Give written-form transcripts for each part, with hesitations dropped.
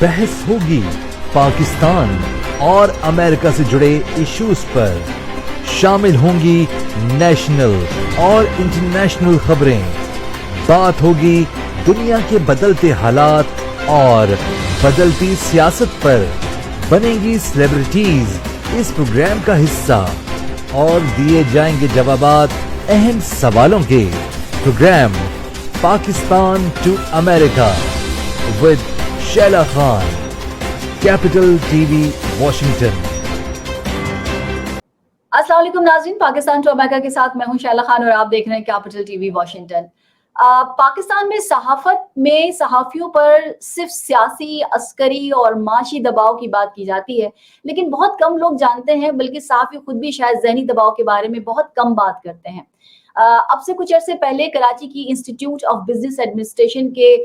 बहस होगी पाकिस्तान और अमेरिका से जुड़े इश्यूज पर। शामिल होंगी नेशनल और इंटरनेशनल खबरें। बात होगी दुनिया के बदलते हालात और बदलती सियासत पर। बनेंगी सेलिब्रिटीज इस प्रोग्राम का हिस्सा और दिए जाएंगे जवाबात अहम सवालों के। Programme Pakistan to America with Shaila Khan, capital TV Washington. अस्सलाम वालेकुम नाज़रीन, पाकिस्तान टू अमेरिका के साथ मैं हूं शैला खान और आप देख रहे हैं कैपिटल टीवी वॉशिंगटन। पाकिस्तान में सहाफत में सहाफियों पर सिर्फ सियासी, अस्करी और माशी दबाव की बात की जाती है, लेकिन बहुत कम लोग जानते हैं, बल्कि सहाफी खुद भी शायद ज़हनी दबाव के बारे में बहुत कम बात करते हैं। अब से कुछ अरसे पहले कराची की इंस्टीट्यूट ऑफ बिजनेस एडमिनिस्ट्रेशन के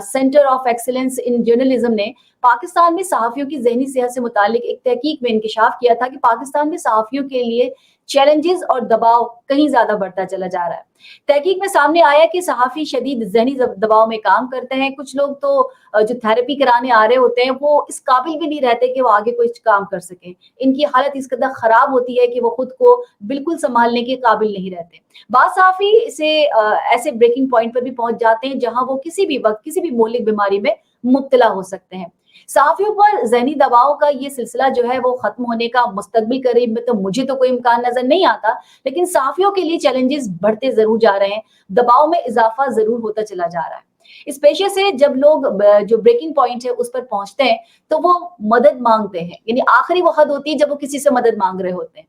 centre of excellence in journalism ने पाकिस्तान में सहाफियों की ज़हनी सेहत से मुतालिक एक तहकीक में इंकशाफ किया था कि पाकिस्तान में सहाफियों के लिए चैलेंजेस और दबाव कहीं ज्यादा बढ़ता चला जा रहा है। तहकीक में सामने आया कि सहाफी शदीद ज़हनी दबाव में काम करते हैं। कुछ लोग तो जो थेरेपी कराने आ रहे होते हैं वो इस काबिल भी नहीं रहते कि वो आगे कोई काम कर सकें। इनकी हालत इस कदर खराब होती है कि वो खुद को बिल्कुल संभालने के काबिल नहीं रहते। बाद सहाफी ऐसे ब्रेकिंग पॉइंट पर भी पहुंच जाते हैं जहां वो किसी भी वक्त किसी भी मौलिक बीमारी में मुब्तला हो सकते हैं। सहाफियों पर ज़हनी दबाव का ये सिलसिला जो है वो खत्म होने का मुस्तकबिल करीब में तो मुझे तो कोई इम्कान नजर नहीं आता, लेकिन सहाफियों के लिए चैलेंजेस बढ़ते जरूर जा रहे हैं, दबाव में इजाफा जरूर होता चला जा रहा है। इस पेशे से जब लोग जो ब्रेकिंग पॉइंट है उस पर पहुंचते हैं तो वो मदद मांगते हैं, यानी आखिरी वो हद होती है जब वो किसी से मदद मांग रहे होते हैं।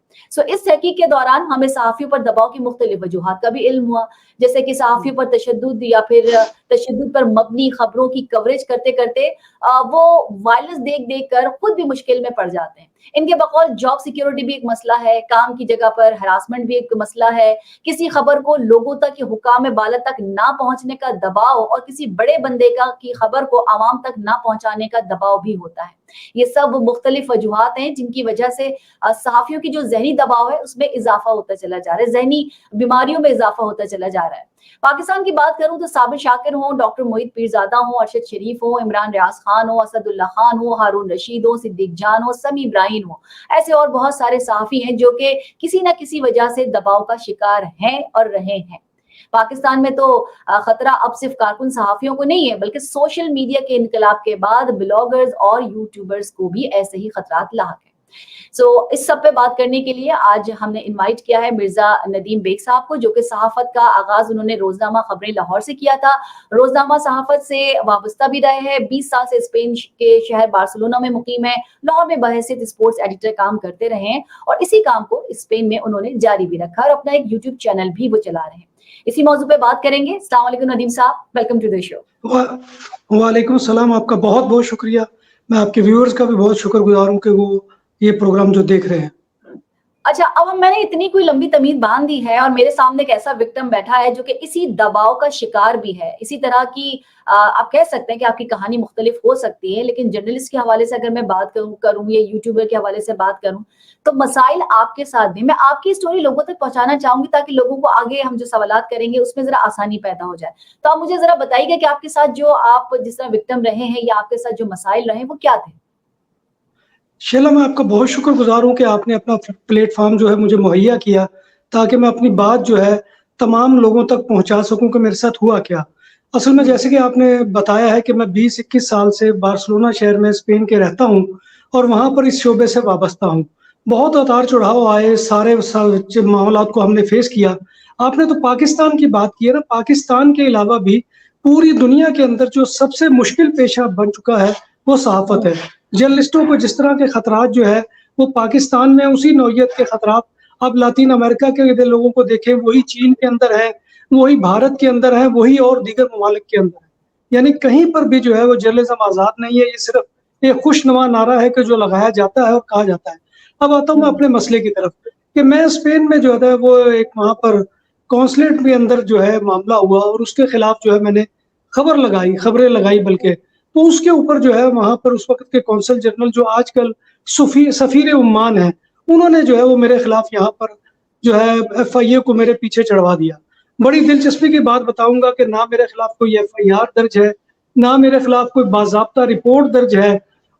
इस तहकीक के दौरान हमें सहाफियों पर दबाव की मुख्तलिफ वजूहात का भी इल्म हुआ, जैसे कि सहाफियों पर तशद्दुद या फिर तशद्दुद पर मबनी खबरों की कवरेज करते करते वो वायलेंस देख देख कर खुद भी मुश्किल में पड़ जाते हैं। इनके बकौल जॉब सिक्योरिटी भी एक मसला है, काम की जगह पर हरासमेंट भी एक मसला है, किसी खबर को लोगों तक या हुकाम बाला तक ना पहुंचने का दबाव और किसी बड़े बंदे की खबर को आवाम तक ना पहुंचाने का दबाव भी होता है। ये सब मुख्तलिफ वजूहात हैं जिनकी वजह से सहाफियों की जो ज़हनी दबाव है उसमें इजाफा होता चला जा रहा है, ज़हनी बीमारियों में इजाफा होता चला जा रहा है। पाकिस्तान की बात करूं तो साबिर शाकिर हो, डॉक्टर मोहित पीरजादा हो, अरशद शरीफ हो, इमरान रियाज खान हो, असदुल्ला खान हो, हारून रशीद हो, सिद्दीक जान हो, समी इब्राहिम हो, ऐसे और बहुत सारे सहाफी हैं जो कि किसी न किसी वजह से दबाव का शिकार हैं और रहे हैं। पाकिस्तान में तो खतरा अब सिर्फ कारकुन सहाफियों को नहीं है, बल्कि सोशल मीडिया के इनकलाब के बाद ब्लॉगर्स और यूट्यूबर्स को भी ऐसे ही खतरात लाहक है। इस सब पे बात करने के लिए आज हमने इनवाइट किया है मिर्जा नदीम बेग साहब को, जो कि सहाफत का आगाज उन्होंने रोजनामा खबरें लाहौर से किया था। रोजनामा सहाफत से वाबस्ता भी रहे हैं, 20 साल से स्पेन के शहर बार्सिलोना में मुकीम है, लाहौर में बहैसियत स्पोर्ट्स एडिटर काम करते रहे हैं और इसी काम को स्पेन में उन्होंने जारी भी रखा और अपना एक यूट्यूब चैनल भी वो चला रहे हैं। इसी मौजू पे बात करेंगे। अस्सलाम वालेकुम नदीम साहब, वेलकम टू द शो। वालेकुम सलाम, आपका बहुत बहुत शुक्रिया। मैं आपके व्यूअर्स का भी बहुत शुक्रगुजार हूँ कि वो ये प्रोग्राम जो देख रहे हैं। अच्छा, अब मैंने इतनी कोई लंबी तमीज बांध दी है और मेरे सामने एक ऐसा विक्टिम बैठा है जो कि इसी दबाव का शिकार भी है। इसी तरह की आप कह सकते हैं कि आपकी कहानी मुख्तलिफ हो सकती है, लेकिन जर्नलिस्ट के हवाले से अगर मैं बात करूं या यूट्यूबर के हवाले से बात करूं तो मसाइल आपके साथ भी। मैं आपकी स्टोरी लोगों तक पहुंचाना चाहूंगी ताकि लोगों को आगे हम जो सवालात करेंगे उसमें जरा आसानी पैदा हो जाए। तो आप मुझे जरा बताइएगा कि आपके साथ जो आप जिस तरह विक्टिम रहे हैं या आपके साथ जो मसाइल रहे वो क्या थे? शैला, मैं आपका बहुत शुक्रगुजार हूँ कि आपने अपना प्लेटफॉर्म जो है मुझे मुहैया किया ताकि मैं अपनी बात जो है तमाम लोगों तक पहुंचा सकूं कि मेरे साथ हुआ क्या। असल में जैसे कि आपने बताया है कि मैं 20-21 साल से बार्सिलोना शहर में स्पेन के रहता हूं और वहां पर इस शोबे से वाबस्ता हूं। बहुत उतार चढ़ाव आए, सारे मामलात को हमने फेस किया। आपने तो पाकिस्तान की बात की है ना, पाकिस्तान के अलावा भी पूरी दुनिया के अंदर जो सबसे मुश्किल पेशा बन चुका है वो सहाफत है। जर्नलिस्टों को जिस तरह के खतरात जो है वो पाकिस्तान में उसी नौयत के खतरात अब लातीन अमेरिका के लोगों को देखें, वही चीन के अंदर है, वही भारत के अंदर है, वही और दीगर ममालिक के अंदर है। यानी कहीं पर भी जो है वो जर्नलिज्म आज़ाद नहीं है। ये सिर्फ एक खुशनुमा नारा है कि जो लगाया जाता है और कहा जाता है। अब आता हूँ मैं अपने मसले की तरफ कि मैं स्पेन में जो है वो एक वहाँ पर कौंसलेट के अंदर जो है मामला हुआ और उसके खिलाफ जो है मैंने खबरें लगाई बल्कि तो उसके ऊपर जो है वहाँ पर उस वक्त के कौंसल जनरल जो आजकल सफीर उम्मान है, उन्होंने जो है वो मेरे खिलाफ यहाँ पर जो है FIA को मेरे पीछे चढ़वा दिया। बड़ी दिलचस्पी की बात बताऊंगा कि ना मेरे खिलाफ कोई FIR दर्ज है, نہ میرے خلاف کوئی باضابطہ رپورٹ درج ہے.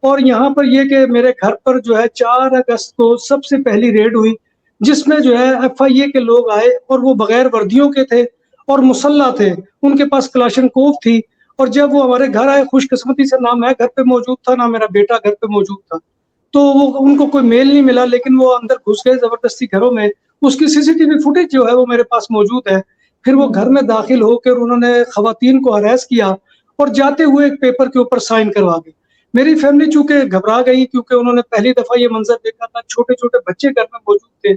اور یہاں پر یہ کہ میرے گھر پر جو ہے 4 اگست کو سب سے پہلی ریڈ ہوئی جس میں جو ہے ایف آئی اے کے لوگ آئے اور وہ بغیر وردیوں کے تھے اور مسلح تھے. ان کے پاس کلاشنکوف تھی. اور جب وہ ہمارے گھر آئے خوش قسمتی سے نہ میں گھر پہ موجود تھا نہ میرا بیٹا گھر پہ موجود تھا. تو وہ ان کو کوئی میل نہیں ملا لیکن وہ اندر گھس گئے زبردستی گھروں میں. اس کی CCTV فوٹیج جو ہے وہ میرے پاس موجود ہے. پھر وہ گھر میں داخل ہو کر انہوں نے خواتین کو ہراس کیا اور جاتے ہوئے ایک پیپر کے اوپر سائن کروا گئے. میری فیملی چونکہ گھبرا گئی کیونکہ انہوں نے پہلی دفعہ یہ منظر دیکھا تھا, چھوٹے چھوٹے بچے گھر میں موجود تھے.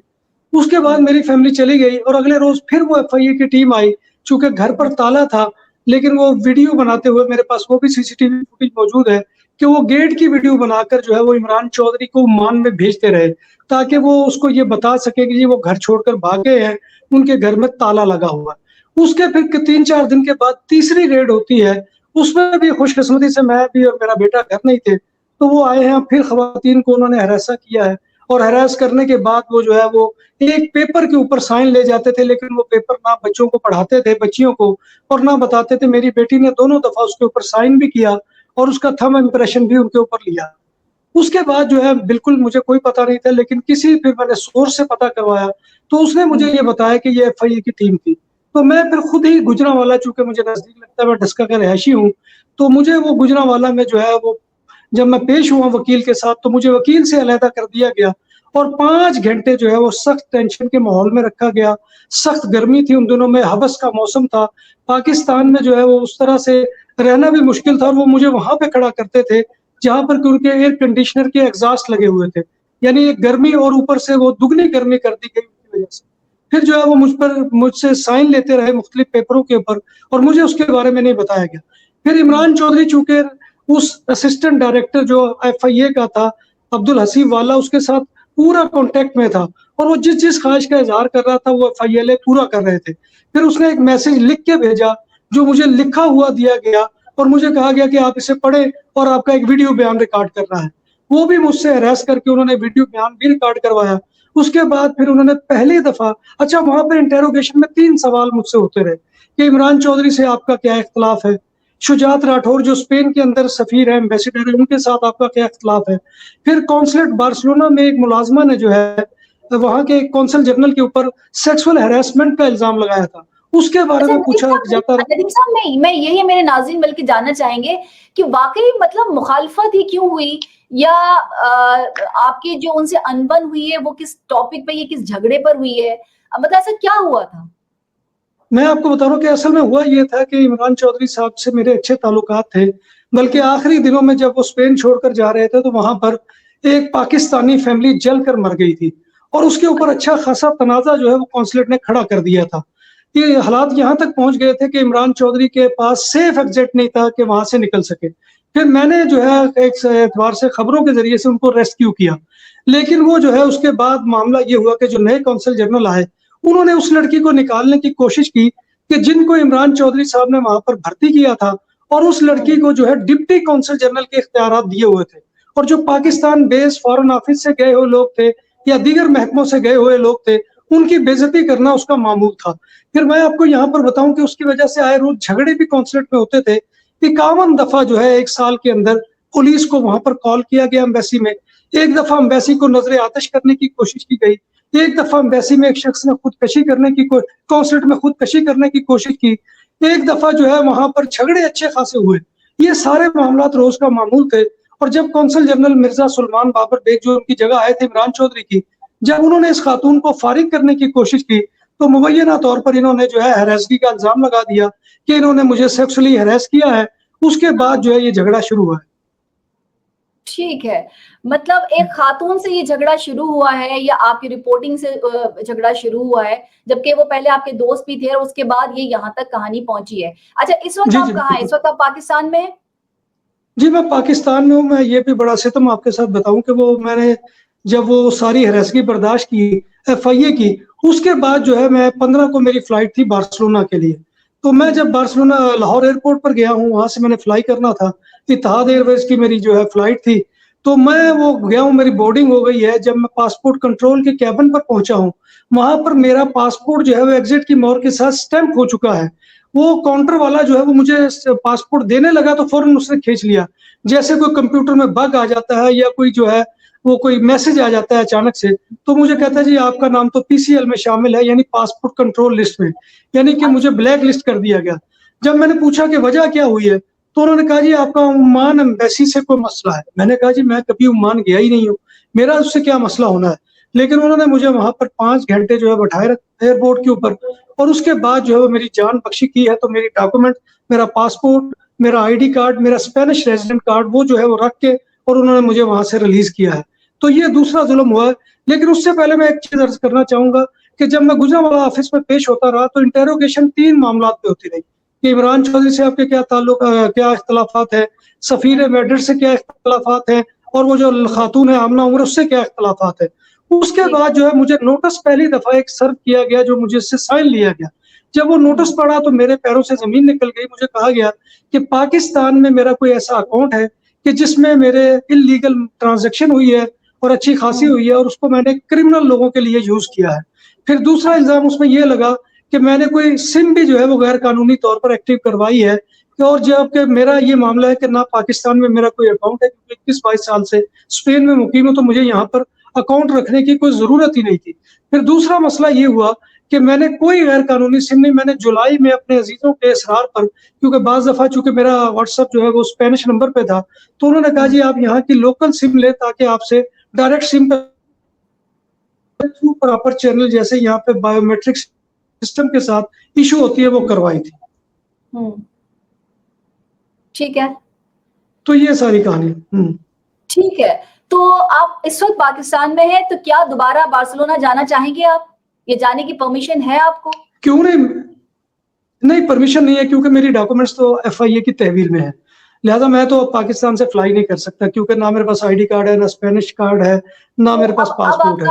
اس کے بعد میری فیملی چلی گئی اور اگلے روز پھر وہ ایف آئی اے کی ٹیم آئی چونکہ گھر پر تالا تھا لیکن وہ ویڈیو بناتے ہوئے میرے پاس وہ بھی CCTV فوٹیج موجود ہے کہ وہ گیٹ کی ویڈیو بنا کر جو ہے وہ عمران چودھری کو مان میں بھیجتے رہے تاکہ وہ اس کو یہ بتا سکے کہ وہ گھر چھوڑ کر بھاگے ہیں, ان کے گھر میں تالا لگا ہوا ہے. اس کے پھر 3-4 دن کے بعد تیسری ریڈ ہوتی ہے. اس میں بھی خوش قسمتی سے میں بھی اور میرا بیٹا گھر نہیں تھے تو وہ آئے ہیں. پھر خواتین کو انہوں نے ہراساں کیا ہے اور ہراس کرنے کے بعد وہ جو ہے وہ ایک پیپر کے اوپر سائن لے جاتے تھے لیکن وہ پیپر نہ بچوں کو پڑھاتے تھے بچیوں کو اور نہ بتاتے تھے. میری بیٹی نے دونوں دفعہ اس کے اوپر سائن بھی کیا اور اس کا تھم امپریشن بھی ان کے اوپر لیا. اس کے بعد جو ہے بالکل مجھے کوئی پتہ نہیں تھا لیکن پھر میں نے سورس سے پتہ کروایا تو اس نے مجھے یہ بتایا کہ یہ ایف آئی اے کی ٹیم تھی. تو میں پھر خود ہی گجرانوالہ چونکہ مجھے نزدیک لگتا ہے, میں ڈسکا کا رہائشی ہوں, تو مجھے وہ گجرانوالہ میں جو ہے وہ جب میں پیش ہوا وکیل کے ساتھ تو مجھے وکیل سے علیحدہ کر دیا گیا اور 5 گھنٹے جو ہے وہ سخت ٹینشن کے ماحول میں رکھا گیا. سخت گرمی تھی ان دنوں میں, حبس کا موسم تھا. پاکستان میں جو ہے وہ اس طرح سے رہنا بھی مشکل تھا اور وہ مجھے وہاں پہ کھڑا کرتے تھے جہاں پر ان کے ایئر کنڈیشنر کے ایگزاسٹ لگے ہوئے تھے. یعنی ایک گرمی اور اوپر سے وہ دگنی گرمی کر دی گئی کی وجہ سے. پھر جو ہے وہ مجھ سے سائن لیتے رہے مختلف پیپروں کے اوپر اور مجھے اس کے بارے میں نہیں بتایا گیا. پھر عمران چودھری چونکہ اس اسسٹنٹ ڈائریکٹر جو ایف آئی اے کا تھا عبدالحسیب والا, اس کے ساتھ پورا کانٹیکٹ میں تھا اور وہ جس خواہش کا اظہار کر رہا تھا وہ ایف آئی اے پورا کر رہے تھے. پھر اس نے ایک میسج لکھ کے بھیجا جو مجھے لکھا ہوا دیا گیا اور مجھے کہا گیا کہ آپ اسے پڑھیں اور آپ کا ایک ویڈیو بیان ریکارڈ کرنا ہے. وہ بھی مجھ سے ہراس کر کے انہوں نے ویڈیو بیان بھی ریکارڈ کروایا. اس کے بعد پھر انہوں نے پہلی دفعہ وہاں پر انٹیروگیشن میں 3 سوال مجھ سے ہوتے رہے کہ عمران چودھری سے آپ کا کیا اختلاف ہے, شجاعت راٹھور جو اسپین کے اندر سفیر ہے ایمبیسیڈر ہے ان کے ساتھ آپ کا کیا اختلاف ہے. پھر کونسلیٹ بارسلونا میں ایک ملازمہ نے جو ہے وہاں کے کونسل جنرل کے اوپر سیکسول ہراسمنٹ کا الزام لگایا تھا, اس کے بارے میں پوچھا جاتا رہا. ندیم صاحب میں یہی میرے ناظرین بلکہ جاننا چاہیں گے کہ واقعی مطلب مخالفت ہی کیوں ہوئی یا آپ کی جو ان سے انبن ہوئی ہے وہ کس ٹاپک پہ, یہ کس جھگڑے پر ہوئی ہے, مطلب ایسا کیا ہوا تھا؟ میں آپ کو بتا رہا ہوں کہ اصل میں ہوا یہ تھا کہ عمران چودھری صاحب سے میرے اچھے تعلقات تھے, بلکہ آخری دنوں میں جب وہ اسپین چھوڑ کر جا رہے تھے تو وہاں پر ایک پاکستانی فیملی جل کر مر گئی تھی اور اس کے اوپر اچھا خاصا تنازع جو ہے وہ کونسلیٹ نے کھڑا کر دیا تھا. یہ حالات یہاں تک پہنچ گئے تھے کہ عمران چودھری کے پاس سیف ایگزٹ نہیں تھا کہ وہاں سے نکل سکے. پھر میں نے جو ہے ایک اعتبار سے خبروں کے ذریعے سے ان کو ریسکیو کیا, لیکن وہ جو ہے اس کے بعد معاملہ یہ ہوا کہ جو نئے کونسل جنرل آئے انہوں نے اس لڑکی کو نکالنے کی کوشش کی کہ جن کو عمران چودھری صاحب نے وہاں پر بھرتی کیا تھا اور اس لڑکی کو جو ہے ڈپٹی کونسل جنرل کے اختیارات دیے ہوئے تھے اور جو پاکستان بیس فارن آفس سے گئے ہوئے لوگ تھے یا دیگر محکموں سے گئے ہوئے لوگ تھے ان کی بے عزتی کرنا اس کا معمول تھا. پھر میں آپ کو یہاں پر بتاؤں کہ اس کی وجہ سے آئے روز جھگڑے بھی کونسلیٹ میں ہوتے تھے. 51 دفعہ جو ہے 1 سال کے اندر پولیس کو وہاں پر کال کیا گیا ایمبیسی میں. 1 دفعہ ایمبیسی کو نظر آتش کرنے کی کوشش کی گئی. 1 دفعہ ایمبیسی میں ایک شخص نے خودکشی کرنے کی کونسلیٹ میں خودکشی کرنے کی کوشش کی. 1 دفعہ جو ہے وہاں پر جھگڑے اچھے خاصے ہوئے. یہ سارے معاملات روز کا معمول تھے. اور جب کونسل جنرل مرزا سلمان بابر بیگ جو ان کی جگہ آئے تھے عمران چودھری کی, جب انہوں نے اس خاتون کو فارغ کرنے کی کوشش کی تو مبینہ طور پر انہوں نے جو ہے ہراسگی کا الزام لگا دیا کہ انہوں نے مجھے سیکسولی ہراس کیا ہے. اس کے بعد جو ہے یہ جھگڑا شروع ہوا ہے. ٹھیک ہے, مطلب ایک خاتون سے یہ جھگڑا شروع ہوا ہے یا آپ کی رپورٹنگ سے جھگڑا شروع ہوا ہے, جبکہ وہ پہلے آپ کے دوست بھی تھے اور اس کے بعد یہ یہاں تک کہانی پہنچی ہے. اچھا اس وقت آپ کہاں ہیں؟ اس وقت آپ پاکستان میں ہیں؟ جی میں پاکستان میں ہوں. میں یہ بھی بڑا ستم آپ کے ساتھ بتاؤں کہ وہ میں نے جب وہ ساری ہراسگی برداشت کی ایف آئی اے کی, اس کے بعد جو ہے میں 15 کو میری فلائٹ تھی بارسلونا کے لیے. تو میں جب بارسلونا لاہور ایئرپورٹ پر گیا ہوں, وہاں سے میں نے فلائی کرنا تھا, اتحاد ایئر ویز کی میری جو ہے فلائٹ تھی, تو میں وہ گیا ہوں, میری بورڈنگ ہو گئی ہے. جب میں پاسپورٹ کنٹرول کے کیبن پر پہنچا ہوں, وہاں پر میرا پاسپورٹ جو ہے وہ ایگزٹ کی مہر کے ساتھ سٹیمپ ہو چکا ہے. وہ काउंटर वाला जो है वो मुझे पासपोर्ट देने लगा तो फौरन उसने खींच लिया। जैसे कोई कंप्यूटर में बग आ जाता है या कोई जो है वो कोई मैसेज आ जाता है अचानक से, तो मुझे कहता है जी आपका नाम तो पीसीएल में शामिल है, यानी पासपोर्ट कंट्रोल लिस्ट में, यानी कि मुझे ब्लैक लिस्ट कर दिया गया। जब मैंने पूछा कि वजह क्या हुई है, तो उन्होंने कहा जी आपका ओमान एम्बेसी से कोई मसला है। मैंने कहा जी मैं कभी ओमान गया ही नहीं हूँ, मेरा उससे क्या मसला होना है। लेकिन उन्होंने मुझे वहां पर 5 घंटे जो है बैठाए रखा एयरपोर्ट के ऊपर, और उसके बाद जो है वो मेरी जान बख्शी की है। तो मेरी डॉक्यूमेंट, मेरा पासपोर्ट, मेरा आईडी कार्ड, मेरा स्पेनिश रेजिडेंट कार्ड, वो जो है वो रख के और उन्होंने मुझे वहां से रिलीज किया है। तो ये दूसरा जुल्म हुआ है। लेकिन उससे पहले मैं एक चीज अर्ज करना चाहूंगा कि जब मैं गुजरांवाला ऑफिस में पेश होता रहा तो इंटेरोगेशन 3 मामलों पे होती रही कि इमरान चौधरी से आपके क्या ताल्लुक, क्या इख्तलाफात है, सफीर मैड्रिड से क्या इख्तलाफात है, और वो जो खातून है आमना उमर उससे क्या इख्तलाफात है। उसके बाद जो है मुझे नोटिस पहली दफा एक सर्व किया गया जो मुझे इससे साइन लिया गया। जब वो नोटिस पढ़ा तो मेरे पैरों से जमीन निकल गई। मुझे कहा गया कि पाकिस्तान में मेरा कोई ऐसा अकाउंट है कि जिसमें मेरे इलीगल ट्रांजैक्शन हुई है और अच्छी खासी हुई है, और उसको मैंने क्रिमिनल लोगों के लिए यूज किया है। फिर दूसरा इल्जाम उसमें यह लगा कि मैंने कोई सिम भी जो है वो गैर कानूनी तौर पर एक्टिव करवाई है। और जबकि मेरा ये मामला है कि ना पाकिस्तान में मेरा कोई अकाउंट है, क्योंकि 21-22 साल से स्पेन में मुकीम हूं, तो मुझे यहाँ पर अकाउंट रखने की कोई जरूरत ही नहीं थी। फिर दूसरा मसला ये हुआ कि मैंने कोई गैर कानूनी सिम नहीं, मैंने जुलाई में अपने अजीजों के इसरार पर, क्योंकि बाज दफा चूंकि मेरा व्हाट्सएप जो है वो स्पेनिश नंबर पे था, तो उन्होंने कहा जी आप यहाँ की लोकल सिम ले ताकि आपसे डायरेक्ट सिम पे थ्रू प्रॉपर चैनल जैसे यहाँ पे बायोमेट्रिक सिस्टम के साथ इशू होती है वो करवाई थी। ठीक है, तो ये सारी कहानी। ठीक है। तो आप इस वक्त पाकिस्तान में हैं, तो क्या दोबारा बार्सिलोना जाना चाहेंगे आप? ये जाने की परमिशन है आपको? क्यों नहीं, नहीं परमिशन नहीं है, क्योंकि मेरी डॉक्यूमेंट्स तो एफआईए की तहवील में है। लिहाजा मैं तो पाकिस्तान से फ्लाई नहीं कर सकता, क्योंकि ना मेरे पास आईडी कार्ड है, ना स्पेनिश कार्ड है, ना मेरे पास पासपोर्ट है।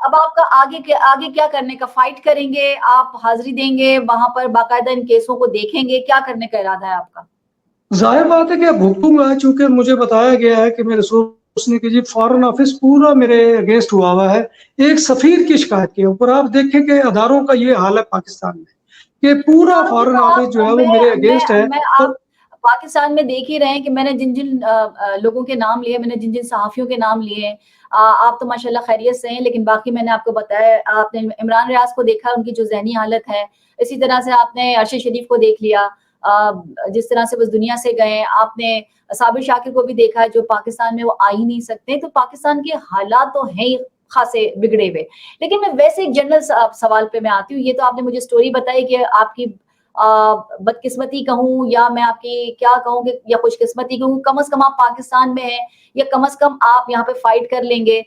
अब आपका आगे क्या करने का, फाइट करेंगे आप, हाजिरी देंगे वहां पर, बाकायदा इन केसों को देखेंगे, क्या करने का इरादा है आपका? जाहिर बात है कि भुगतूंगा, चूंकि मुझे बताया गया है कि मेरे सोर्स ने कि जी फॉरेन ऑफिस पूरा मेरे अगेंस्ट हुआ है एक सफीर की शिकायत के ऊपर। आप देखें कि अदारों का ये हाल है पाकिस्तान में कि पूरा फॉरेन ऑफिस जो है वो मेरे अगेंस्ट है। आप पाकिस्तान में देख ही रहे हैं कि मैंने जिन जिन लोगों के नाम लिए, मैंने जिन जिन सहाफियों के नाम लिए, आप तो माशाल्लाह खैरियत से हैं, लेकिन बाकी मैंने आपको बताया, आपने इमरान रियाज को देखा, उनकी जो ज़हनी हालत है, इसी तरह से आपने अरशद शरीफ को देख लिया, जिस तरह से बस दुनिया से गए। आपने साबिर शाकिर को भी देखा है जो पाकिस्तान में वो आ ही नहीं सकते। तो पाकिस्तान के हालात तो हैं ही खासे बिगड़े हुए। लेकिन मैं वैसे एक जनरल सवाल पे मैं आती हूँ। ये तो आपने मुझे स्टोरी बताई कि आपकी बदकिस्मती कहूँ या मैं आपकी क्या कहूँ कि या खुशकिस्मती कहूँ, कम से कम आप पाकिस्तान में हैं, या कम से कम आप यहाँ पे फाइट कर लेंगे।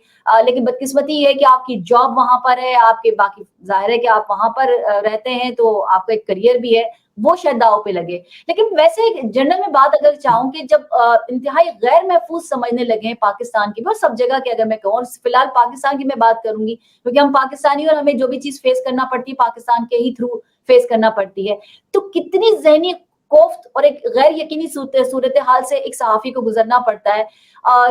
लेकिन बदकिस्मती ये है कि आपकी जॉब वहां पर है, आपके बाकी जाहिर है कि आप वहां पर रहते हैं, तो आपका एक करियर भी है, वो शायद दाव पे लगे। लेकिन वैसे जनरल में बात अगर चाहूँ कि जब इंतहाई गैर महफूज समझने लगे हैं पाकिस्तान की, और सब जगह की अगर मैं कहूँ, फिलहाल पाकिस्तान की मैं बात करूंगी क्योंकि हम पाकिस्तानी और हमें जो भी चीज फेस करना पड़ती है पाकिस्तान के ही थ्रू फेस करना पड़ती है। तो कितनी ज़हनी कोफ्त और एक गैर यकीनी सूरत हाल से एक सहाफी को गुजरना पड़ता है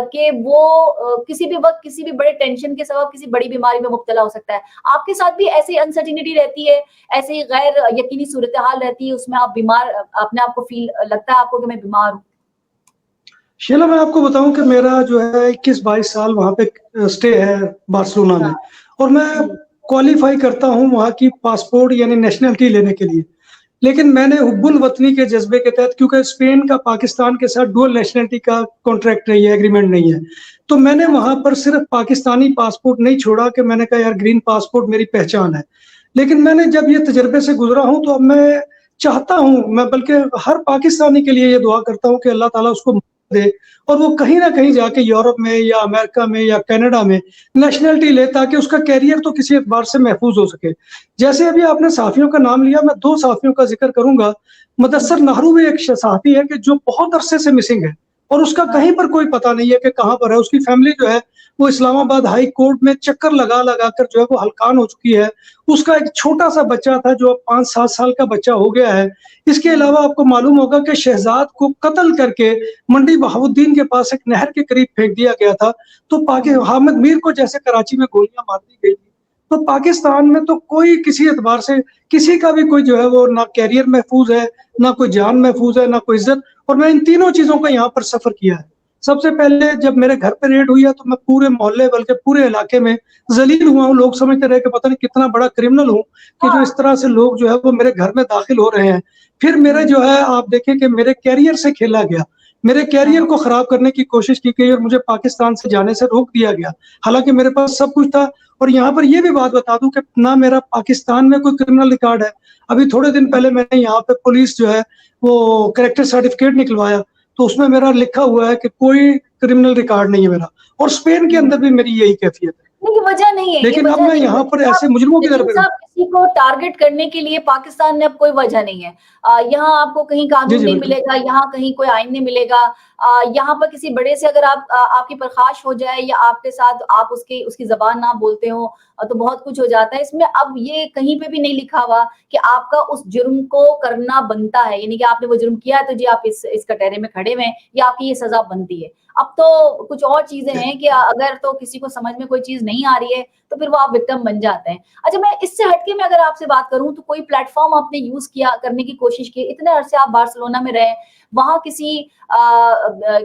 कि वो किसी भी वक्त किसी भी बड़े टेंशन के सबब किसी बड़ी बीमारी में मुब्तला हो सकता है। आपके साथ भी ऐसी अनसर्टिनिटी रहती है, ऐसी गैर यकीनी सूरत हाल रहती है, उसमें आप बीमार अपने आप को फील लगता है आपको कि मैं बीमार हूँ? शीला, मैं आपको बताऊं कि मेरा जो है 21-22 साल वहां पे स्टे है बार्सिलोना में, और मैं क्वालिफाई करता हूं वहां की पासपोर्ट यानी नेशनलिटी लेने के लिए। लेकिन मैंने हुब्बुल वतनी के जज्बे के तहत, क्योंकि स्पेन का पाकिस्तान के साथ डुअल नेशनलिटी का कॉन्ट्रैक्ट नहीं है, एग्रीमेंट नहीं है, तो मैंने वहां पर सिर्फ पाकिस्तानी पासपोर्ट नहीं छोड़ा कि मैंने कहा यार ग्रीन पासपोर्ट मेरी पहचान है। लेकिन मैंने जब ये तजर्बे से गुजरा हूं तो अब मैं चाहता हूं, मैं बल्कि हर पाकिस्तानी के लिए ये दुआ करता हूं कि अल्लाह ताला उसको दे और वो कहीं ना कहीं जाके यूरोप में या अमेरिका में या कनाडा में नेशनलिटी ले, ताकि उसका कैरियर तो किसी एतबार से महफूज हो सके। जैसे अभी आपने सहाफियों का नाम लिया, मैं 2 सहाफियों का जिक्र करूंगा। मुदस्सर नहरू भी एक सहाफी है कि जो बहुत अरसे से मिसिंग है और उसका कहीं पर कोई पता नहीं है कि कहाँ पर है। उसकी फैमिली जो है वो इस्लामाबाद हाई कोर्ट में चक्कर लगा लगा कर जो है वो हलकान हो चुकी है। उसका एक छोटा सा बच्चा था जो अब 5-7 साल का बच्चा हो गया है। इसके अलावा आपको मालूम होगा कि शहजाद को कत्ल करके मंडी बहाउद्दीन के पास एक नहर के करीब फेंक दिया गया था। तो हामिद मीर को जैसे कराची में गोलियां मार दी गई थी, تو پاکستان میں تو کوئی کسی اعتبار سے کسی کا بھی کوئی جو ہے وہ نہ کیریئر محفوظ ہے، نہ کوئی جان محفوظ ہے، نہ کوئی عزت. اور میں ان تینوں چیزوں کا یہاں پر سفر کیا ہے. سب سے پہلے جب میرے گھر پہ ریڈ ہوئی ہے تو میں پورے محلے بلکہ پورے علاقے میں ذلیل ہوا ہوں. لوگ سمجھتے رہے کہ پتہ نہیں کتنا بڑا کرمنل ہوں کہ جو اس طرح سے لوگ جو ہے وہ میرے گھر میں داخل ہو رہے ہیں. پھر میرے جو ہے آپ دیکھیں کہ میرے کیریئر سے کھیلا گیا، میرے کیریئر کو خراب کرنے کی کوشش کی گئی اور مجھے پاکستان سے جانے سے روک دیا گیا. حالانکہ میرے پاس سب کچھ تھا. اور یہاں پر یہ بھی بات بتا دوں کہ نہ میرا پاکستان میں کوئی کرمنل ریکارڈ ہے. ابھی تھوڑے دن پہلے میں نے یہاں پہ پولیس جو ہے وہ کریکٹر سرٹیفکیٹ نکلوایا تو اس میں میرا لکھا ہوا ہے کہ کوئی کرمنل ریکارڈ نہیں ہے میرا. اور اسپین کے اندر بھی میری یہی کیفیت ہے. نہیں یہ وجہ نہیں ہے، یہ لیکن اب وجہ میں نہیں یہاں ہے. پر ایسے مجرموں کی ندیم طرف. صاحب کسی کو ٹارگٹ کرنے کے لیے پاکستان میں اب کوئی وجہ نہیں ہے. یہاں آپ کو کہیں جی قانون جی نہیں بالکل. ملے گا، یہاں کہیں کوئی آئین نہیں ملے گا. یہاں پر کسی بڑے سے اگر آپ کی پرخاش ہو جائے یا آپ کے ساتھ آپ اس کی زبان نہ بولتے ہو تو بہت کچھ ہو جاتا ہے. اس میں اب یہ کہیں پہ بھی نہیں لکھا ہوا کہ آپ کا اس جرم کو کرنا بنتا ہے، یعنی کہ آپ نے وہ جرم کیا ہے تو جی آپ اس کٹہرے میں کھڑے ہوئے ہیں یا آپ کی یہ سزا بنتی ہے. اب تو کچھ اور چیزیں ہیں کہ اگر تو کسی کو سمجھ میں کوئی چیز نہیں آ رہی ہے تو پھر وہ آپ وکٹم بن جاتے ہیں. اچھا میں اس سے ہٹ کے میں اگر آپ سے بات کروں تو کوئی پلیٹ فارم آپ نے یوز کیا کرنے کی کوشش کی؟ اتنے عرصے آپ بارسلونا میں رہے، وہاں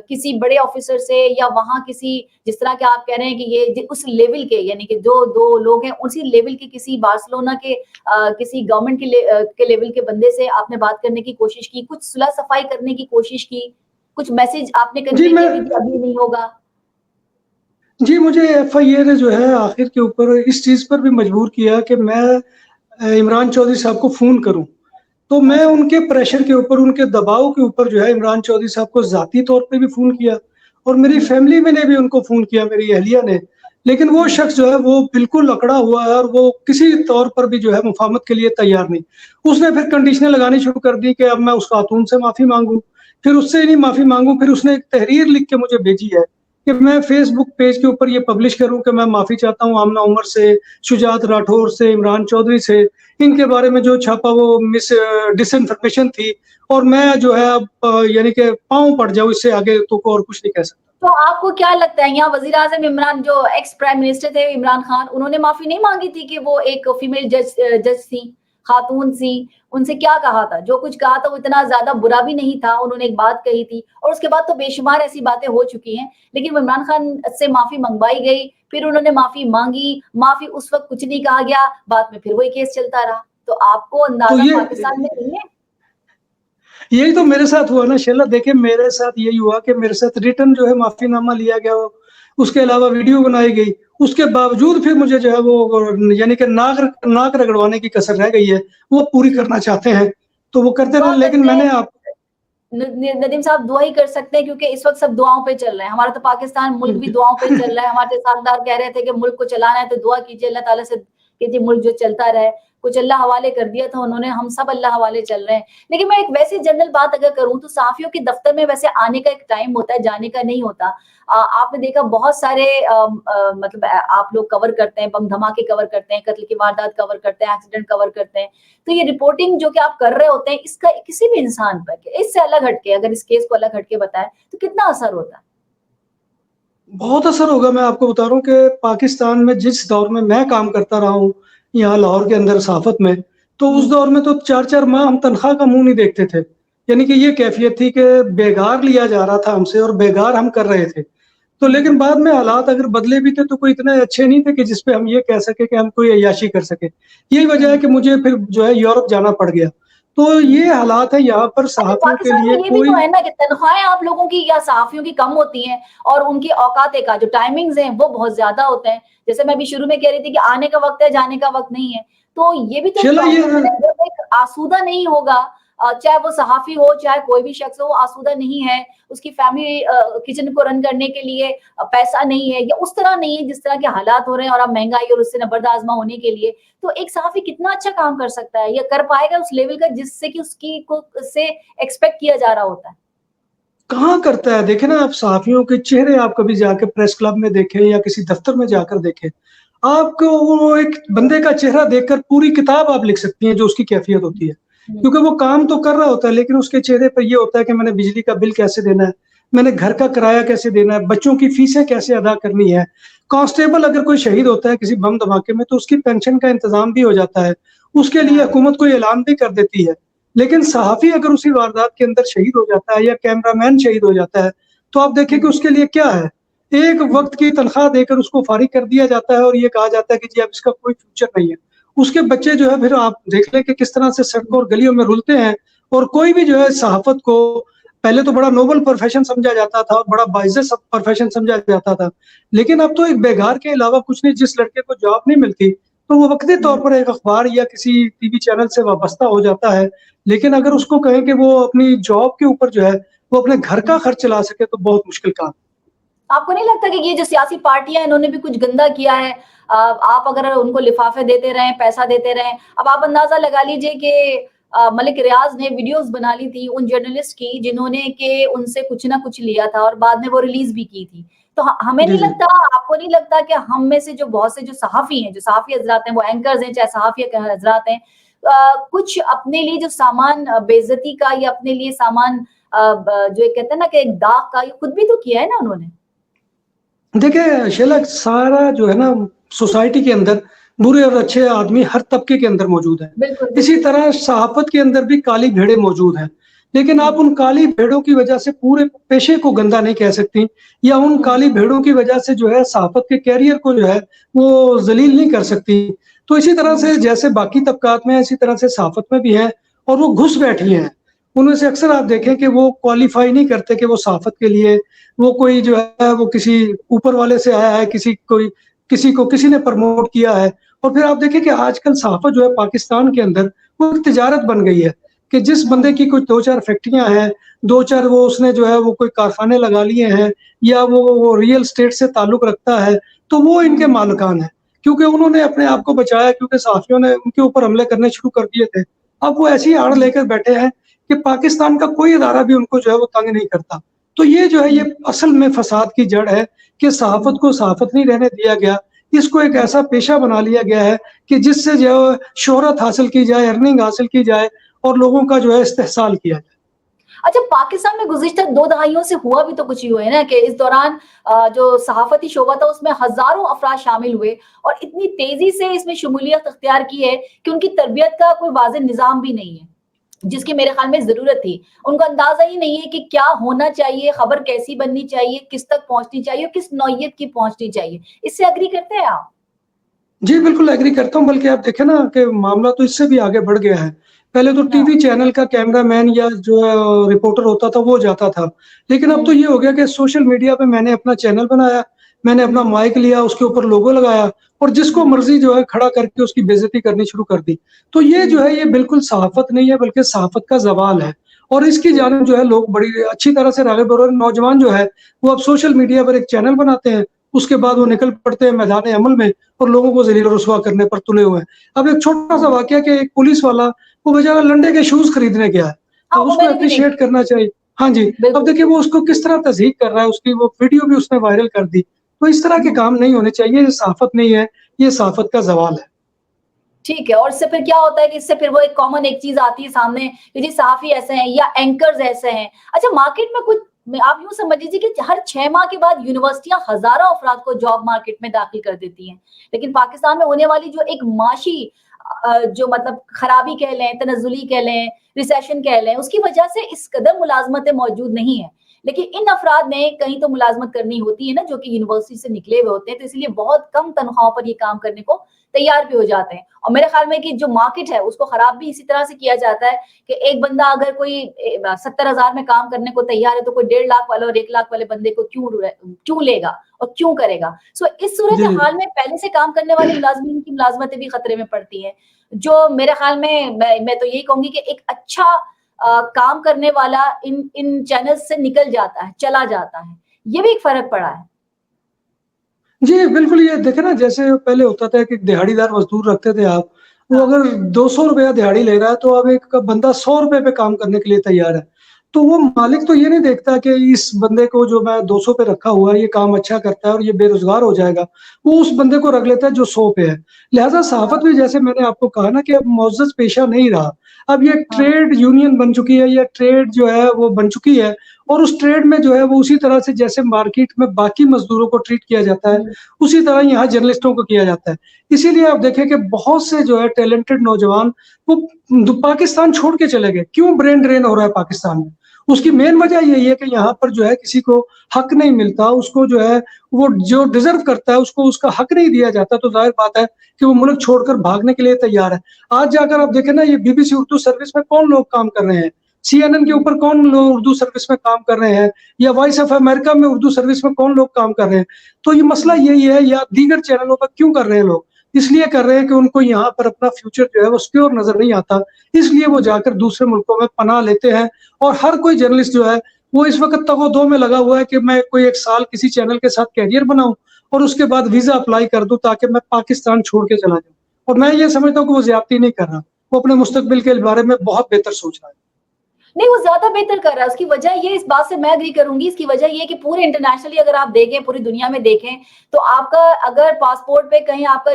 کسی بڑے آفیسر سے یا وہاں کسی جس طرح کہ آپ کہہ رہے ہیں کہ یہ اس لیول کے یعنی کہ جو دو لوگ ہیں اسی لیول کے کسی بارسلونا کے کسی گورنمنٹ کے لیول کے بندے سے آپ نے بات کرنے کی کوشش کی، کچھ صلح صفائی کرنے کی کوشش کی، کچھ میسج آپ نے جی کنوے میں کیے کہ ابھی نہیں ہوگا؟ جی مجھے ایف آئی اے نے جو ہے آخر کے اوپر اس چیز پر بھی مجبور کیا کہ میں عمران چودھری صاحب کو فون کروں. تو میں اچھا ان کے پریشر کے اوپر، ان کے دباؤ کے اوپر جو ہے عمران چودھری صاحب کو ذاتی طور پہ بھی فون کیا اور میری فیملی میں نے بھی ان کو فون کیا، میری اہلیہ نے. لیکن وہ شخص جو ہے وہ بالکل اکڑا ہوا ہے اور وہ کسی طور پر بھی جو ہے مفاہمت کے لیے تیار نہیں. اس نے پھر کنڈیشنیں لگانی شروع کر دی کہ اب میں اس خاتون سے معافی مانگوں، پھر اس سے نہیں معافی مانگوں. پھر اس نے ایک تحریر لکھ کے مجھے بھیجی ہے کہ میں فیس بک پیج کے اوپر یہ پبلش کروں کہ میں معافی چاہتا ہوں آمنہ عمر سے، شجاعت راٹھور سے، عمران چودھری سے. ان کے بارے میں جو چھاپا وہ ڈس انفارمیشن تھی اور میں جو ہے اب یعنی کہ پاؤں پڑ جاؤں، اس سے آگے تو اور کچھ نہیں کہہ سکتا. تو آپ کو کیا لگتا ہے یہاں وزیر اعظم عمران جو ایکس پرائم منسٹر تھے عمران خان، انہوں نے معافی نہیں مانگی تھی کہ وہ ایک فیمیل جج تھی، خاتون سی؟ ان سے کیا کہا تھا؟ جو کچھ کہا تھا وہ اتنا زیادہ برا بھی نہیں تھا، انہوں نے ایک بات کہی تھی اور اس کے بعد تو بے شمار ایسی باتیں ہو چکی ہیں. لیکن عمران خان سے معافی منگوائی گئی، پھر انہوں نے معافی مانگی، معافی اس وقت کچھ نہیں کہا گیا، بعد میں پھر وہی کیس چلتا رہا. تو آپ کو تو اندازہ پاکستان میں نہیں ہے؟ یہی تو میرے ساتھ ہوا نا شیلا. دیکھیں میرے ساتھ یہی ہوا کہ میرے ساتھ ریٹن جو ہے معافی نامہ لیا گیا، اس کے علاوہ ویڈیو بنائی گئی. اس کے باوجود پھر مجھے جو ہے وہ یعنی کہ ناک رگڑوانے کی کسر رہ گئی ہے، وہ پوری جی کرنا چاہتے ہیں تو وہ کرتے دعا رہے. لیکن کرتے میں ہیں نے آپ ندیم صاحب، دعا ہی کر سکتے ہیں کیونکہ اس وقت سب دعاؤں پہ چل رہے ہیں. ہمارا تو پاکستان ملک بھی دعاؤں پہ چل رہا ہے. ہمارے ساتھدار کہہ رہے تھے کہ ملک کو چلانا ہے تو دعا کیجیے اللہ تعالیٰ سے کہ جی ملک جو چلتا رہے. کچھ اللہ حوالے کر دیا تھا انہوں نے، ہم سب اللہ حوالے چل رہے ہیں. لیکن میں ایک ویسی جنرل بات اگر کروں تو صحافیوں کے دفتر میں ویسے آنے کا ایک ٹائم ہوتا ہے، جانے کا نہیں ہوتا. آپ نے دیکھا بہت سارے مطلب آپ لوگ کور کرتے ہیں، بم دھماکے کور کرتے ہیں، قتل کی واردات کور کرتے ہیں، ایکسیڈنٹ کور کرتے ہیں. تو یہ رپورٹنگ جو کہ آپ کر رہے ہوتے ہیں اس کا کسی بھی انسان پر اس سے الگ ہٹ کے اگر اس کیس کو الگ ہٹ کے بتائیں تو کتنا اثر ہوتا ہے؟ بہت اثر ہوگا. میں آپ کو بتا رہا ہوں کہ پاکستان میں جس دور میں کام کرتا رہا ہوں یہاں لاہور کے اندر صحافت میں، تو اس دور میں تو 4 ماہ ہم تنخواہ کا منہ نہیں دیکھتے تھے. یعنی کہ یہ کیفیت تھی کہ بیگار لیا جا رہا تھا ہم سے اور بیگار ہم کر رہے تھے. تو لیکن بعد میں حالات اگر بدلے بھی تھے تو کوئی اتنے اچھے نہیں تھے کہ جس پہ ہم یہ کہہ سکے کہ ہم کوئی عیاشی کر سکے. یہی وجہ ہے کہ مجھے پھر جو ہے یورپ جانا پڑ گیا. تو یہ حالات ہے یہاں پر اچھا صحافیوں کے پاکستان لیے. میں یہ بھی کوئی تو ہے نا کہ تنخواہیں آپ لوگوں کی یا صحافیوں کی کم ہوتی ہیں اور ان کی اوقات کا جو ٹائمنگز ہیں وہ بہت زیادہ ہوتے ہیں. جیسے میں ابھی شروع میں کہہ رہی تھی کہ آنے کا وقت ہے جانے کا وقت نہیں ہے. تو یہ بھی تو ایک چلا پرابلم ہے یہ نا، جب ایک آسودہ نہیں ہوگا، چاہے وہ صحافی ہو چاہے کوئی بھی شخص ہو، وہ آسودہ نہیں ہے، اس کی فیملی کچن کو رن کرنے کے لیے پیسہ نہیں ہے یا اس طرح نہیں ہے جس طرح کے حالات ہو رہے ہیں اور اب مہنگائی اور اس سے نبرد آزما ہونے کے لیے، تو ایک صحافی کتنا اچھا کام کر سکتا ہے یا کر پائے گا اس لیول کا جس سے کہ اس کی سے ایکسپیکٹ کیا جا رہا ہوتا ہے؟ کہاں کرتا ہے؟ دیکھیں نا آپ صحافیوں کے چہرے آپ کبھی جا کے پریس کلب میں دیکھیں یا کسی دفتر میں جا کر دیکھیں، آپ کو وہ ایک بندے کا چہرہ دیکھ کر پوری کتاب آپ لکھ سکتی ہیں جو اس کی کیفیت ہوتی ہے. کیونکہ وہ کام تو کر رہا ہوتا ہے لیکن اس کے چہرے پر یہ ہوتا ہے کہ میں نے بجلی کا بل کیسے دینا ہے، میں نے گھر کا کرایہ کیسے دینا ہے، بچوں کی فیسیں کیسے ادا کرنی ہے، कांस्टेबल अगर कोई शहीद होता है किसी बम धमाके में तो उसकी पेंशन का इंतजाम भी हो जाता है, उसके लिए हुकूमत कोई ऐलान भी कर देती है। लेकिन सहाफ़ी अगर उसी वारदात के अंदर शहीद हो जाता है या कैमरामैन शहीद हो जाता है, तो आप देखें कि उसके लिए क्या है? एक वक़्त की तनख्वाह देकर उसको फ़ारिग कर दिया जाता है और ये कहा जाता है कि जी अब इसका कोई फ्यूचर नहीं है। उसके बच्चे जो है फिर आप देख लें कि किस तरह से सड़कों और गलियों में रुलते हैं, और कोई भी जो है सहाफ़त को पहले तो बड़ा नोबल प्रोफ़ेशन समझा जाता था और बड़ा बाइज़्ज़त प्रोफ़ेशन समझा जाता था। लेकिन अब तो एक बेगार के अलावा कुछ नहीं, जिस लड़के को जॉब नहीं मिलती, तो वो वक़्ती तौर पर एक अखबार या किसी टीवी चैनल से वाबस्ता हो जाता है। लेकिन अगर उसको कहें कि वो अपनी जॉब के ऊपर जो है, वो अपने घर का खर्च चला सके तो बहुत मुश्किल काम है। आपको नहीं लगता कि ये जो सियासी पार्टियां हैं इन्होंने भी कुछ गंदा किया है? आप अगर उनको लिफाफे देते रहें, पैसा देते रहें, अब आप अंदाजा लगा लीजिए कि मलिक रियाज ने वीडियोस बना ली थी उन जर्नलिस्ट की जिन्होंने के उनसे कुछ ना कुछ लिया था और बाद में वो रिलीज भी की थी। तो हमें जी, नहीं जी। लगता, आपको नहीं लगता कि हम में से जो बहुत से जो सहाफ़ी हैं, जो सहाफ़ी हज़रात हैं, वो एंकर्स हैं, चाहे सहाफ़ी हज़रात हैं, कुछ अपने लिए जो सामान बेइज्जती का या अपने लिए सामान जो एक कहते हैं ना कि एक दाग का, ये खुद भी तो किया है ना उन्होंने? देखिए शेला, सारा जो है ना सोसाइटी के अंदर बुरे और अच्छे आदमी हर तबके के अंदर मौजूद हैं। बिल्कुल, इसी बिल्कुल। तरह सहाफ़त के अंदर भी काली भेड़ें मौजूद हैं। लेकिन आप उन काली भेड़ों की वजह से पूरे पेशे को गंदा नहीं कह सकती, या उन हुँ, काली भेड़ों की वजह से जो है सहाफ़त के कैरियर को जो है वो ज़लील नहीं कर सकती। तो इसी तरह हुँ, से जैसे बाकी तबकात में है, इसी तरह से सहाफ़त में भी है, और वो घुस बैठी हैं। उनमें से अक्सर आप देखें कि वो क्वालीफ़ाई नहीं करते कि वो सहाफ़त के लिए, वो कोई जो है वो किसी ऊपर वाले से आया है, किसी को किसी ने प्रमोट किया है। और फिर आप देखिए कि आजकल सहाफ़त जो है पाकिस्तान के अंदर वो एक तिजारत बन गई है, कि जिस बंदे हुँ, की कोई 2-4 फैक्ट्रियाँ हैं, 2-4 वो उसने जो है वो कोई कारखाने लगा लिए हैं, या वो रियल एस्टेट से ताल्लुक़ रखता है, तो वो इनके हुँ। मालिकान हैं। क्योंकि उन्होंने अपने आप को बचाया, क्योंकि सहाफ़ियों ने उनके ऊपर हमले करने शुरू कर दिए थे। अब वो ऐसी आड़ हुँ, लेकर बैठे हैं कि पाकिस्तान का कोई इदारा भी उनको जो है वो तंग नहीं करता। तो ये जो है ये हुँ, असल में फ़साद की जड़ है, कि सहाफ़त हुँ, को सहाफ़त नहीं रहने दिया गया। इसको एक हुँ। ऐसा पेशा बना लिया गया है कि जिससे जो है शोहरत हासिल की जाए, अर्निंग हासिल की जाए और लोगों का जो है इस्तेहसाल किया जाए। अच्छा, पाकिस्तान में गुज़िश्ता 2 दहाइयों से हुआ भी तो कुछ ही हुआ है ना कि इस दौरान जो सहाफ़ती शोबा था उसमें हज़ारों अफ़राद शामिल हुए और इतनी तेज़ी से इसमें शमूलियत इख्तियार की है कि उनकी तरबियत का कोई वाज़ेह निज़ाम भी नहीं है, जिसकी मेरे ख़्याल में ज़रूरत थी। उनको अंदाज़ा ही नहीं है कि क्या होना चाहिए, ख़बर कैसी बननी चाहिए, किस तक पहुँचनी चाहिए और किस नौइयत की पहुँचनी चाहिए। इससे एग्री करते हैं आप? जी, बिल्कुल एग्री करता हूँ, बल्कि आप देखें ना कि मामला तो इससे भी आगे बढ़ गया है। पहले तो हाँ। टीवी चैनल का कैमरामैन या जो है रिपोर्टर होता था वो जाता था। लेकिन अब तो हुँ, ये हो गया कि सोशल मीडिया पे मैंने अपना चैनल बनाया, मैंने अपना हुँ, माइक लिया, उसके ऊपर लोगो लगाया और जिसको हुँ, मर्ज़ी जो है खड़ा करके उसकी बेइज़्ज़ती करनी शुरू कर दी। तो ये जो हुँ, है ये बिल्कुल सहाफ़त नहीं है, बल्कि सहाफ़त का ज़वाल है, और इसकी हुँ, जानिब जो है लोग बड़ी अच्छी तरह से राग़िब हो रहे हैं। नौजवान जो है वो अब सोशल मीडिया पर एक चैनल बनाते हैं, उसके बाद वो हुँ, निकल पड़ते हैं मैदान अमल में और लोगों को ज़लील और रुसवा करने पर तुले हुए हैं। अब एक छोटा-सा हुँ। वाक़या कि एक पुलिस वाला वो बेचारा लंडे के शूज़ खरीदने गया है। हाँ, अब वो उसको मैंने भी एप्रिशिएट देखे। करना चाहिए। हाँ जी, अब बिल्कुल, देखिए वो उसको किस तरह तज़हीक कर रहा है, उसकी वो वीडियो भी उसने वायरल कर दी। तो इस तरह के हुँ। काम नहीं होने चाहिए, ये सहाफ़त नहीं है, ये सहाफ़त का ज़वाल है। ठीक है, और इससे फिर क्या होता है कि इससे फिर वो एक कॉमन एक चीज़ आती है सामने कि जी सहाफ़ी ऐसे हैं या एंकर्स ऐसे हैं। अच्छा, मार्केट में कुछ आप यूँ समझ लीजिए कि हर 6 माह के बाद यूनिवर्सिटियाँ हज़ारों अफ़राद को जॉब मार्केट में दाखिल कर देती हैं। लेकिन पाकिस्तान में होने वाली जो एक माशी जो मतलब खराबी कह लें, तनज़्ज़ुली कह लें, रिसेशन कह लें, उसकी वजह से इस कदर मुलाज़मतें मौजूद नहीं हैं। लेकिन इन अफ़राद ने कहीं तो मुलाज़मत करनी होती है ना, जो कि यूनिवर्सिटी से निकले हुए होते हैं, तो इसलिए बहुत कम तनख्वाहों पर ये काम करने को तैयार भी हो जाते हैं। और मेरे ख्याल में कि जो मार्केट है उसको खराब भी इसी तरह से किया जाता है कि एक बंदा अगर कोई 70,000 में काम करने को तैयार है तो कोई 1.5 लाख वाले और 1 लाख वाले बंदे को क्यों लेगा और क्यों करेगा? सो इस सूरत जी, जी। हाल में पहले से काम करने वाले मुलाज़मीन की मुलाज़मतें भी खतरे में पड़ती हैं। जो मेरे ख्याल में मैं तो यही कहूँगी कि एक अच्छा काम करने वाला इन इन चैनल्स से निकल जाता है, चला जाता है। ये भी एक फ़र्क पड़ा है। जी, बिल्कुल, ये देखें ना, जैसे पहले होता था कि दिहाड़ीदार मज़दूर रखते थे आप, वो हाँ। अगर ₹200 दिहाड़ी ले रहा है तो अब एक बंदा ₹100 पे काम करने के लिए तैयार है। तो वो मालिक तो ये नहीं देखता कि इस बंदे को जो मैं 200 पे रखा हुआ है, ये काम अच्छा करता है और ये बेरोज़गार हो जाएगा। वो उस बंदे को रख लेता है जो 100 पे है। लिहाज़ा हाँ, सहाफ़त भी, जैसे मैंने आपको कहा ना, कि अब मुअज़्ज़ज़ पेशा नहीं रहा। अब ये हाँ, ट्रेड यूनियन बन चुकी है, या ट्रेड जो है वो बन चुकी है, اور اس ٹریڈ میں جو ہے وہ اسی طرح سے جیسے مارکیٹ میں باقی مزدوروں کو ٹریٹ کیا جاتا ہے اسی طرح یہاں جرنلسٹوں کو کیا جاتا ہے. اسی لیے آپ دیکھیں کہ بہت سے جو ہے ٹیلنٹڈ نوجوان وہ پاکستان چھوڑ کے چلے گئے. کیوں برین ڈرین ہو رہا ہے پاکستان میں؟ اس کی مین وجہ یہی ہے کہ یہاں پر جو ہے کسی کو حق نہیں ملتا, اس کو جو ہے وہ جو ڈیزرو کرتا ہے اس کو اس کا حق نہیں دیا جاتا. تو ظاہر بات ہے کہ وہ ملک چھوڑ کر بھاگنے کے لیے تیار ہے. آج جا کر آپ دیکھیں نا, یہ BBC اردو سروس میں کون لوگ کام کر رہے ہیں, CNN کے اوپر کون لوگ اردو سروس میں کام کر رہے ہیں, یا وائس آف امریکہ میں اردو سروس میں کون لوگ کام کر رہے ہیں. تو یہ مسئلہ یہی ہے. یا دیگر چینلوں پر کیوں کر رہے ہیں لوگ؟ اس لیے کر رہے ہیں کہ ان کو یہاں پر اپنا فیوچر جو ہے وہ سکیور نظر نہیں آتا, اس لیے وہ جا کر دوسرے ملکوں میں پناہ لیتے ہیں. اور ہر کوئی جرنلسٹ جو ہے وہ اس وقت تک وہ دو میں لگا ہوا ہے کہ میں کوئی ایک سال کسی چینل کے ساتھ کیریئر بناؤں اور اس کے بعد ویزا اپلائی کر دوں تاکہ میں پاکستان چھوڑ کے چلا جاؤں. اور میں یہ سمجھتا ہوں کہ وہ زیادتی نہیں کر رہا, وہ اپنے مستقبل کے بارے میں بہت بہتر سوچ رہا ہے. نہیں, وہ زیادہ بہتر کر رہا ہے. اس کی وجہ یہ, اس بات سے میں اگری کروں گی, اس کی وجہ یہ کہ پورے انٹرنیشنلی اگر آپ دیکھیں, پوری دنیا میں دیکھیں, تو آپ کا اگر پاسپورٹ پہ کہیں آپ کا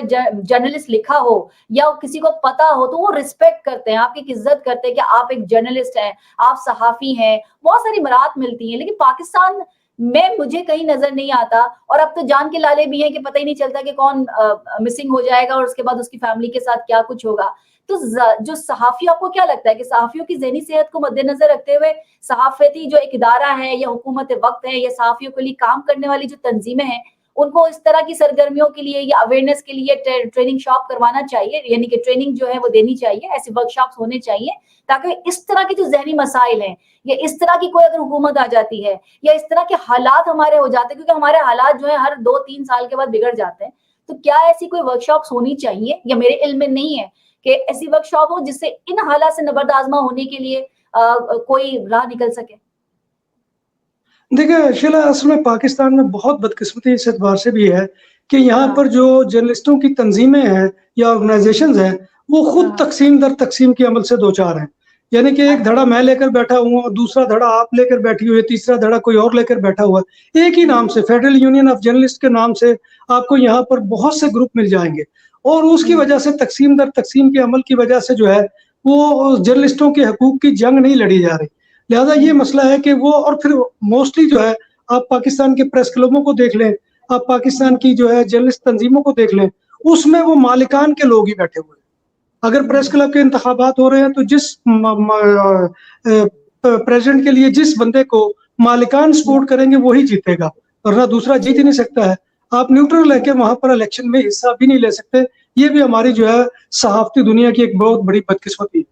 جرنلسٹ لکھا ہو یا کسی کو پتا ہو تو وہ ریسپیکٹ کرتے ہیں, آپ کی عزت کرتے ہیں کہ آپ ایک جرنلسٹ ہیں, آپ صحافی ہیں, بہت ساری مراد ملتی ہیں. لیکن پاکستان میں مجھے کہیں نظر نہیں آتا. اور اب تو جان کے لالے بھی ہیں کہ پتہ ہی نہیں چلتا کہ کون مسنگ ہو جائے گا اور اس کے بعد اس کی فیملی کے ساتھ کیا کچھ ہوگا. تو جو صحافی, آپ کو کیا لگتا ہے کہ صحافیوں کی ذہنی صحت کو مد نظر رکھتے ہوئے صحافتی جو ایک ادارہ ہے یا حکومت وقت ہے یا صحافیوں کے لیے کام کرنے والی جو تنظیمیں ہیں, ان کو اس طرح کی سرگرمیوں کے لیے یا اویئرنیس کے لیے ٹریننگ شاپ کروانا چاہیے, یعنی کہ ٹریننگ جو ہے وہ دینی چاہیے, ایسے ورک شاپس ہونے چاہیے تاکہ اس طرح کے جو ذہنی مسائل ہیں یا اس طرح کی کوئی اگر حکومت آ جاتی ہے یا اس طرح کے حالات ہمارے ہو جاتے ہیں, کیونکہ ہمارے حالات جو ہیں ہر 2-3 سال کے بعد بگڑ جاتے ہیں, تو کیا ایسی کوئی ورک شاپس ہونی چاہیے, یا میرے علم میں نہیں ہے کہ ایسی ورک شاپ ہو جس سے ان حالات سے نبرد آزما ہونے کے لیے کوئی راہ نکل سکے؟ دیکھیں شیلا, اصل میں پاکستان میں بہت بدقسمتی اس اعتبار سے بھی ہے کہ یہاں پر جو جرنلسٹوں کی تنظیمیں ہیں یا آرگنائزیشنز ہیں وہ خود تقسیم در تقسیم کے عمل سے دو چار ہیں. یعنی کہ ایک دھڑا میں لے کر بیٹھا ہوں, دوسرا دھڑا آپ لے کر بیٹھی ہوئی, تیسرا دھڑا کوئی اور لے کر بیٹھا ہوا ہے. ایک ہی نام سے, فیڈرل یونین آف جرنلسٹ کے نام سے آپ کو یہاں پر بہت سے گروپ مل جائیں گے. اور اس کی وجہ سے تقسیم در تقسیم کے عمل کی وجہ سے جو ہے وہ جرنلسٹوں کے حقوق کی جنگ نہیں لڑی جا رہی. لہذا یہ مسئلہ ہے کہ وہ, اور پھر موسٹلی جو ہے آپ پاکستان کے پریس کلبوں کو دیکھ لیں, آپ پاکستان کی جو ہے جرنلسٹ تنظیموں کو دیکھ لیں, اس میں وہ مالکان کے لوگ ہی بیٹھے ہوئے ہیں. اگر پریس کلب کے انتخابات ہو رہے ہیں تو جس پریزیڈنٹ کے لیے جس بندے کو مالکان سپورٹ کریں گے وہی جیتے گا, ورنہ دوسرا جیت ہی نہیں سکتا ہے. آپ نیوٹرل رہ کے وہاں پر الیکشن میں حصہ بھی نہیں لے سکتے. یہ بھی ہماری جو ہے صحافتی دنیا کی ایک بہت بڑی بدقسمتی ہے.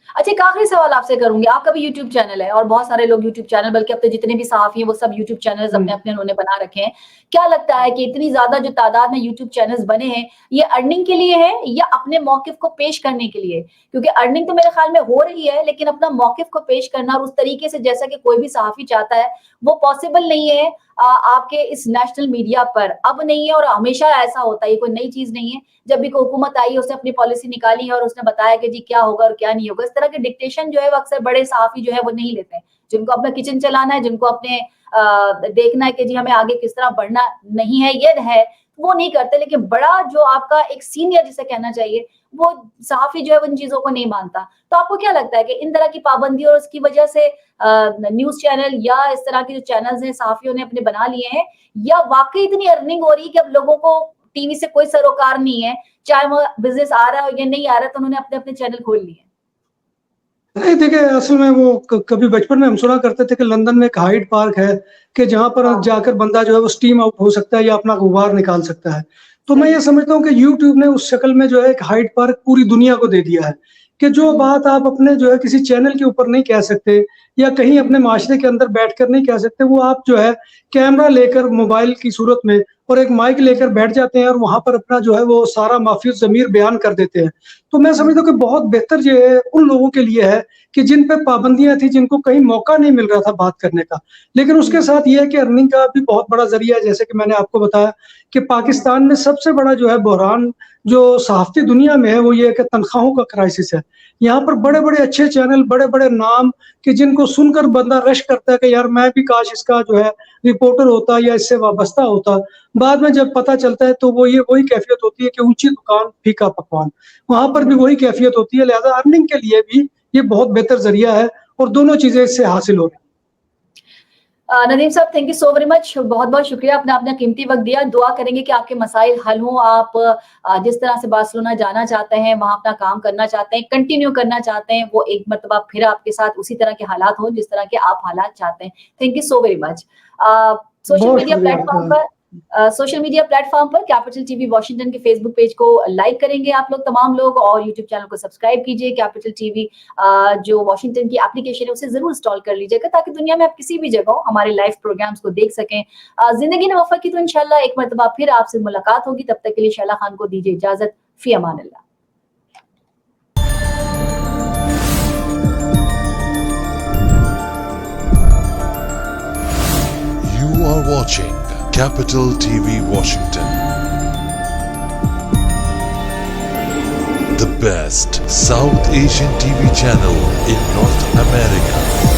اچھا, ایک آخری سوال آپ سے کروں گی. آپ کا بھی یوٹیوب چینل ہے اور بہت سارے لوگ یوٹیوب چینل, بلکہ اب تو جتنے بھی صحافی ہیں وہ سب یوٹیوب چینلز اپنے اپنے انہوں نے بنا رکھے ہیں. کیا لگتا ہے کہ اتنی زیادہ جو تعداد میں یوٹیوب چینلز بنے ہیں یہ ارننگ کے لیے ہے یا اپنے موقف کو پیش کرنے کے لیے؟ کیونکہ ارننگ تو میرے خیال میں ہو رہی ہے, لیکن اپنا موقف کو پیش کرنا اور اس طریقے سے جیسا کہ کوئی بھی صحافی چاہتا ہے وہ پاسبل نہیں ہے آپ کے اس نیشنل میڈیا پر. اب نہیں ہے اور ہمیشہ ایسا ہوتا ہے, یہ کوئی نئی چیز نہیں ہے. جب بھی کوئی حکومت آئی اس نے اپنی پالیسی نکالی ہے اور اس نے بتایا کہ جی کیا ہوگا اور کیا نہیں ہوگا. اس طرح کے ڈکٹیشن جو ہے وہ اکثر بڑے صحافی جو ہے وہ نہیں لیتے ہیں, جن کو اپنا کچن چلانا ہے, جن کو اپنے دیکھنا ہے کہ جی ہمیں آگے کس طرح بڑھنا نہیں ہے, یہ ہے وہ نہیں کرتے. لیکن بڑا جو آپ کا ایک سینئر جسے کہنا چاہیے وہ صحافی جو ہے ان چیزوں کو نہیں مانتا. تو آپ کو کیا لگتا ہے کہ ان طرح کی پابندی اور اس کی وجہ سے نیوز چینل یا اس طرح کے جو چینلز ہیں صحافیوں نے اپنے بنا لیے ہیں, یا واقعی اتنی ارننگ ہو رہی ہے کہ اب لوگوں کو ٹی وی سے کوئی سروکار نہیں ہے, چاہے وہ بزنس آ رہا ہے یا نہیں آ رہا, تو انہوں نے اپنے اپنے چینل کھول لیے ہیں؟ نہیں دیکھیں, اصل میں وہ کبھی بچپن میں ہم سنا کرتے تھے کہ لندن میں ایک ہائیڈ پارک ہے کہ جہاں پر جا کر بندہ جو ہے وہ سٹیم آؤٹ ہو سکتا ہے یا اپنا غبار نکال سکتا ہے. تو میں یہ سمجھتا ہوں کہ یوٹیوب نے اس شکل میں جو ہے ایک ہائیڈ پارک پوری دنیا کو دے دیا ہے کہ جو بات آپ اپنے جو ہے کسی چینل کے اوپر نہیں کہہ سکتے یا کہیں اپنے معاشرے کے اندر بیٹھ کر نہیں کہہ سکتے, وہ آپ جو ہے کیمرہ لے کر موبائل کی صورت میں اور ایک مائک لے کر بیٹھ جاتے ہیں اور وہاں پر اپنا جو ہے وہ سارا مافی الضمیر بیان کر دیتے ہیں. تو میں سمجھتا ہوں کہ بہت بہتر یہ ہے ان لوگوں کے لیے ہے کہ جن پہ پابندیاں تھیں, جن کو کہیں موقع نہیں مل رہا تھا بات کرنے کا. لیکن اس کے ساتھ یہ ہے کہ ارننگ کا بھی بہت بڑا ذریعہ ہے. جیسے کہ میں نے آپ کو بتایا کہ پاکستان میں سب سے بڑا جو ہے بحران جو صحافتی دنیا میں ہے وہ یہ ہے کہ تنخواہوں کا کرائسس ہے. یہاں پر بڑے بڑے اچھے چینل, بڑے بڑے نام کہ جن کو سن کر بندہ رش کرتا ہے کہ یار میں بھی کاش اس کا جو ہے رپورٹر ہوتا یا اس سے وابستہ ہوتا. بعد میں جب پتہ چلتا ہے تو وہ یہ وہی کیفیت ہوتی ہے کہ اونچی دکان پھیکا پکوان, وہاں پر بھی وہی کیفیت ہوتی ہے. لہذا ارننگ کے لیے بھی یہ بہت بہتر ذریعہ ہے اور دونوں چیزیں اس سے حاصل ہو رہی ہیں. नदीम साहब, thank you so very much, बहुत बहुत शुक्रिया, आपने अपना कीमती वक्त दिया। दुआ करेंगे कि आपके मसाइल हल हों, आप जिस तरह से बार्सिलोना जाना चाहते हैं, वहां अपना काम करना चाहते हैं, कंटिन्यू करना चाहते हैं, वो एक मरतबा फिर आपके साथ उसी तरह के हालात हों जिस तरह के आप हालात चाहते हैं। Thank you so very much. Social बहुत मीडिया शुक्रिया प्लेटफॉर्म आपका। पर कैपिटल टीवी वॉशिंगटन के फेसबुक पेज को लाइक करेंगे आप लोग, तमाम लोग, और यूट्यूब चैनल को सब्सक्राइब कीजिए। कैपिटल टीवी जो वॉशिंगटन की एप्लीकेशन है उसे जरूर इंस्टॉल कर लीजिएगा, ताकि दुनिया में आप किसी भी जगह हमारे लाइव प्रोग्राम्स को देख सकें। जिंदगी ने वफा की तो इंशाल्लाह एक मरतबा फिर आपसे मुलाकात होगी। तब तक के लिए शैला खान को दीजिए इजाजत। फी अमानिल्लाह। You are watching Capital TV Washington, the best South Asian TV channel in North America.